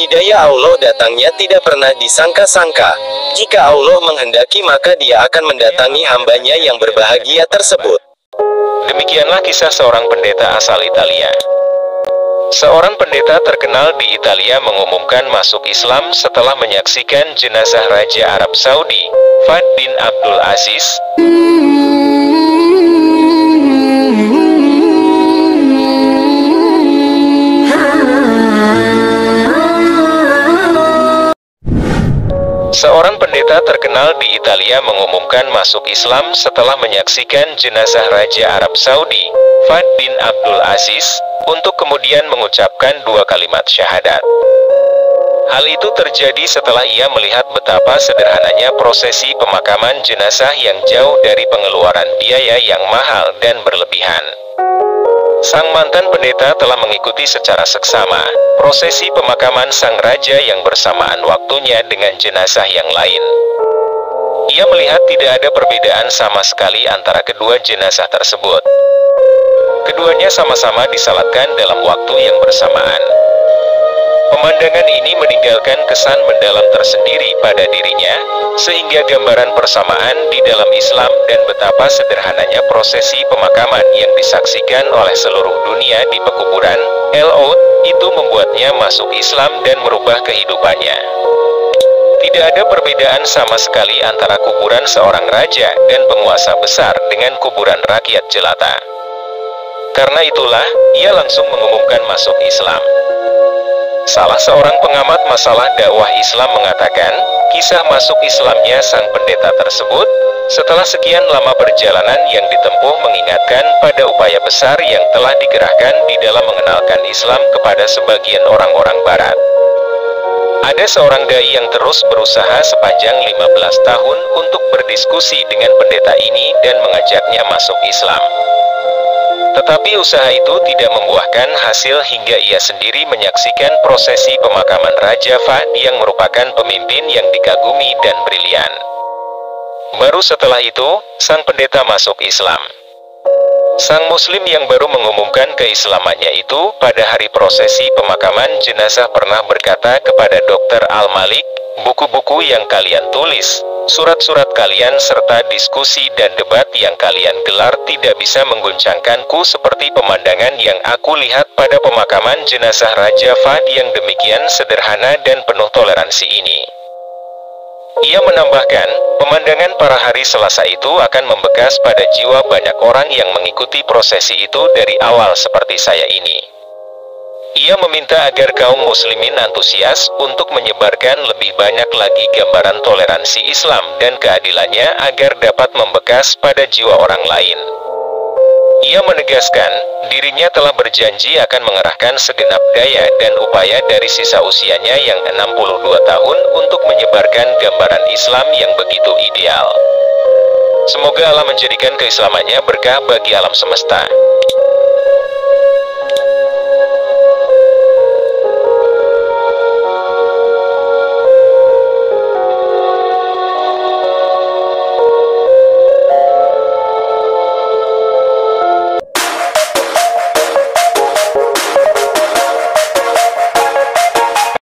Hidayah Allah datangnya tidak pernah disangka-sangka. Jika Allah menghendaki maka Dia akan mendatangi hambanya yang berbahagia tersebut. Demikianlah kisah seorang pendeta asal Italia. Seorang pendeta terkenal di Italia mengumumkan masuk Islam setelah menyaksikan jenazah Raja Arab Saudi, Fahd bin Abdul Aziz. Seorang pendeta terkenal di Italia mengumumkan masuk Islam setelah menyaksikan jenazah Raja Arab Saudi, Fahd bin Abdul Aziz, untuk kemudian mengucapkan 2 kalimat syahadat. Hal itu terjadi setelah ia melihat betapa sederhananya prosesi pemakaman jenazah yang jauh dari pengeluaran biaya yang mahal dan berlebihan. Sang mantan pendeta telah mengikuti secara seksama prosesi pemakaman sang raja yang bersamaan waktunya dengan jenazah yang lain. Ia melihat tidak ada perbedaan sama sekali antara kedua jenazah tersebut. Keduanya sama-sama disalatkan dalam waktu yang bersamaan. Pemandangan ini meninggalkan kesan mendalam tersendiri pada dirinya, sehingga gambaran persamaan di dalam Islam dan betapa sederhananya prosesi pemakaman yang disaksikan oleh seluruh dunia di pekuburan El-Oud, itu membuatnya masuk Islam dan merubah kehidupannya. Tidak ada perbedaan sama sekali antara kuburan seorang raja dan penguasa besar dengan kuburan rakyat jelata. Karena itulah, ia langsung mengumumkan masuk Islam. Salah seorang pengamat masalah dakwah Islam mengatakan, kisah masuk Islamnya sang pendeta tersebut, setelah sekian lama perjalanan yang ditempuh mengingatkan pada upaya besar yang telah dikerahkan di dalam mengenalkan Islam kepada sebagian orang-orang Barat. Ada seorang dai yang terus berusaha sepanjang 15 tahun untuk berdiskusi dengan pendeta ini dan mengajaknya masuk Islam. Tetapi usaha itu tidak membuahkan hasil hingga ia sendiri menyaksikan prosesi pemakaman Raja Fahd yang merupakan pemimpin yang dikagumi dan brilian. Baru setelah itu, sang pendeta masuk Islam. Sang muslim yang baru mengumumkan keislamannya itu pada hari prosesi pemakaman jenazah pernah berkata kepada Dr. Al-Malik, buku-buku yang kalian tulis, surat-surat kalian serta diskusi dan debat yang kalian gelar tidak bisa mengguncangkanku seperti pemandangan yang aku lihat pada pemakaman jenazah Raja Fahd yang demikian sederhana dan penuh toleransi ini. Ia menambahkan, pemandangan para hari Selasa itu akan membekas pada jiwa banyak orang yang mengikuti prosesi itu dari awal seperti saya ini. Ia meminta agar kaum muslimin antusias untuk menyebarkan lebih banyak lagi gambaran toleransi Islam dan keadilannya agar dapat membekas pada jiwa orang lain. Ia menegaskan, dirinya telah berjanji akan mengerahkan segenap daya dan upaya dari sisa usianya yang 62 tahun untuk menyebarkan gambaran Islam yang begitu ideal. Semoga Allah menjadikan keislamannya berkah bagi alam semesta.